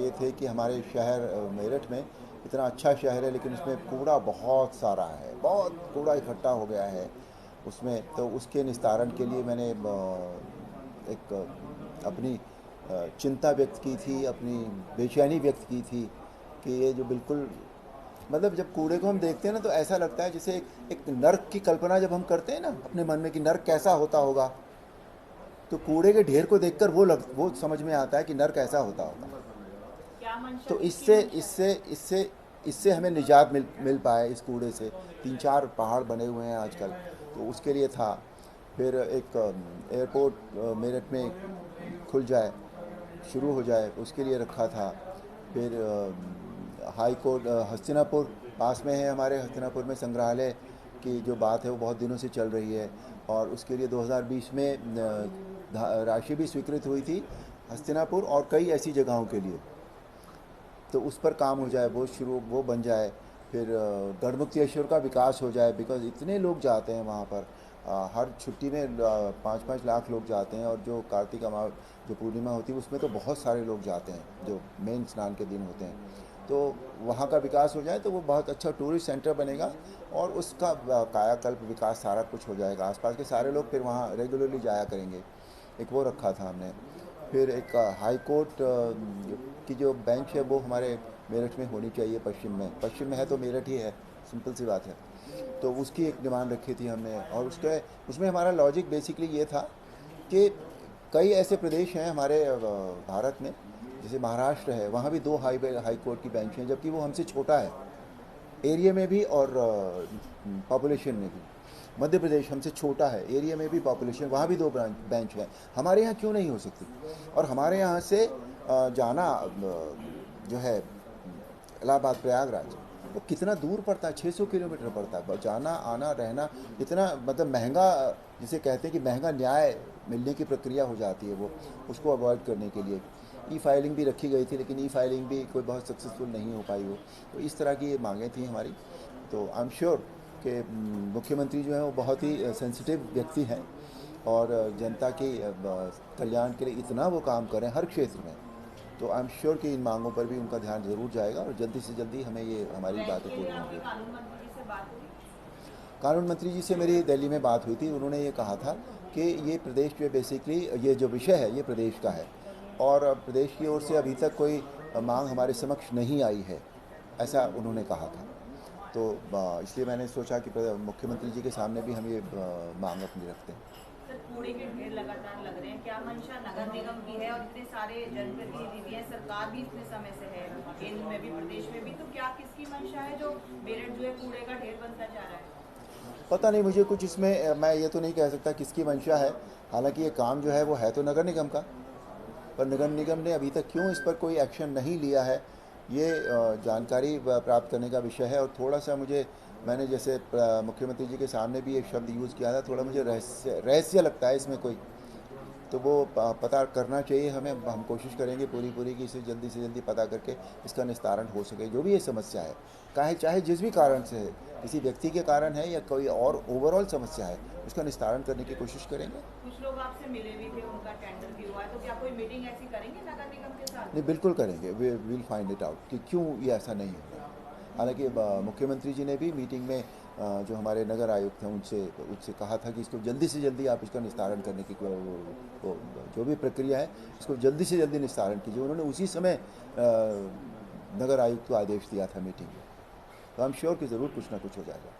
ये थे कि हमारे शहर मेरठ में इतना अच्छा शहर है लेकिन उसमें कूड़ा बहुत सारा है, बहुत कूड़ा इकट्ठा हो गया है उसमें। तो उसके निस्तारण के लिए मैंने एक अपनी चिंता व्यक्त की थी, अपनी बेचैनी व्यक्त की थी कि ये जो बिल्कुल मतलब जब कूड़े को हम देखते हैं ना तो ऐसा लगता है जैसे एक नर्क की कल्पना जब हम करते हैं ना अपने मन में कि नर्क कैसा होता होगा, तो कूड़े के ढेर को देखकर वो समझ में आता है कि नर्क कैसा होता होगा। क्या मंशा, तो किसकी इससे मंशा है? इससे इससे इससे हमें निजात मिल पाए इस कूड़े से। 3-4 पहाड़ बने हुए हैं आजकल, तो उसके लिए था। फिर एक एयरपोर्ट मेरठ में खुल जाए, शुरू हो जाए, उसके लिए रखा था। फिर हाई कोर्ट हस्तिनापुर पास में है हमारे, हस्तिनापुर में संग्रहालय की जो बात है वो बहुत दिनों से चल रही है और उसके लिए 2020 में राशि भी स्वीकृत हुई थी हस्तिनापुर और कई ऐसी जगहों के लिए। तो उस पर काम हो जाए, वो बन जाए। फिर गढ़मुक्तेश्वर का विकास हो जाए, बिकॉज इतने लोग जाते हैं वहाँ पर। हर छुट्टी में 5-5 लाख लोग जाते हैं और जो कार्तिक अमाव जो पूर्णिमा होती है उसमें तो बहुत सारे लोग जाते हैं जो मेन स्नान के दिन होते हैं। तो वहाँ का विकास हो जाए तो वो बहुत अच्छा टूरिस्ट सेंटर बनेगा और उसका कायाकल्प विकास सारा कुछ हो जाएगा। आसपास के सारे लोग फिर वहाँ रेगुलरली जाया करेंगे। एक वो रखा था हमने। फिर एक हाई कोर्ट की जो बेंच है वो हमारे मेरठ में होनी चाहिए, पश्चिम में है तो मेरठ ही है, सिंपल सी बात है। तो उसकी एक डिमांड रखी थी हमने और उसके उसमें हमारा लॉजिक बेसिकली ये था कि कई ऐसे प्रदेश हैं हमारे भारत में, जैसे महाराष्ट्र है, वहाँ भी 2 हाई कोर्ट की बेंच हैं जबकि वो हमसे छोटा है एरिया में भी और पॉपुलेशन में भी। मध्य प्रदेश हमसे छोटा है एरिया में भी, पॉपुलेशन वहाँ भी 2 बेंच हैं। हमारे यहाँ क्यों नहीं हो सकती? और हमारे यहाँ से जाना जो है इलाहाबाद प्रयागराज, वो कितना दूर पड़ता है, 600 किलोमीटर पड़ता है जाना आना रहना। इतना मतलब महंगा, जिसे कहते हैं कि महंगा न्याय मिलने की प्रक्रिया हो जाती है वो, उसको अवॉइड करने के लिए ई फाइलिंग भी रखी गई थी लेकिन ई फाइलिंग भी कोई बहुत सक्सेसफुल नहीं हो पाई वो। तो इस तरह की ये मांगें थी हमारी। तो आई एम श्योर कि मुख्यमंत्री जो है वो बहुत ही सेंसिटिव व्यक्ति हैं और जनता के कल्याण के लिए इतना वो काम करें हर क्षेत्र में। तो आई एम श्योर कि इन मांगों पर भी उनका ध्यान ज़रूर जाएगा और जल्दी से जल्दी हमें ये हमारी क्या बातें इसके लिए पूरी आपकी होंगी। कानून मंत्री जी से बात हुई? कानून मंत्री जी से मेरी दिल्ली में बात हुई थी, उन्होंने ये कहा था कि ये प्रदेश जो बेसिकली ये जो विषय है ये प्रदेश का है और प्रदेश की ओर से अभी तक कोई मांग हमारे समक्ष नहीं आई है, ऐसा उन्होंने कहा था। तो इसलिए मैंने सोचा कि मुख्यमंत्री जी के सामने भी हम ये मांग अपनी रखते हैं। सर, कूड़े के ढेर लगातार लग रहे हैं, क्या मंशा नगर निगम की है? और इतने सारे जनप्रतिनिधि भी हैं, सरकार भी इतने समय से है, केंद्र में भी प्रदेश में भी, तो क्या किसकी मंशा है जो मेरठ जो है कूड़े का ढेर बनता जा रहा है? पता नहीं मुझे कुछ इसमें, मैं ये तो नहीं कह सकता किसकी मंशा है। हालांकि ये काम जो है वो है तो नगर निगम का, पर नगर निगम ने अभी तक क्यों इस पर कोई एक्शन नहीं लिया है, ये जानकारी प्राप्त करने का विषय है। और थोड़ा सा मुझे, मैंने जैसे मुख्यमंत्री जी के सामने भी एक शब्द यूज़ किया था, थोड़ा मुझे रहस्य रहस्य लगता है इसमें कोई। तो वो पता करना चाहिए हमें, हम कोशिश करेंगे पूरी पूरी कि इसे जल्दी से जल्दी पता करके इसका निस्तारण हो सके। जो भी ये समस्या है, चाहे जिस भी कारण से है, किसी व्यक्ति के कारण है या कोई और ओवरऑल समस्या है, उसका निस्तारण करने की कोशिश करेंगे। कुछ लोग आपसे मिले भी थे, उनका टेंडर भी हुआ है, तो क्या कोई मीटिंग ऐसी करेंगे नगर निगम के साथ? नहीं, बिल्कुल करेंगे, we will find it out कि क्यों ये ऐसा नहीं हो रहा है। हालांकि मुख्यमंत्री जी ने भी मीटिंग में जो हमारे नगर आयुक्त हैं उनसे उससे कहा था कि इसको जल्दी से जल्दी आप इसका निस्तारण करने की जो भी प्रक्रिया है इसको जल्दी से जल्दी निस्तारण कीजिए। उन्होंने उसी समय नगर आयुक्त को आदेश दिया था मीटिंग में। तो आई एम श्योर कि ज़रूर कुछ ना कुछ हो जाएगा।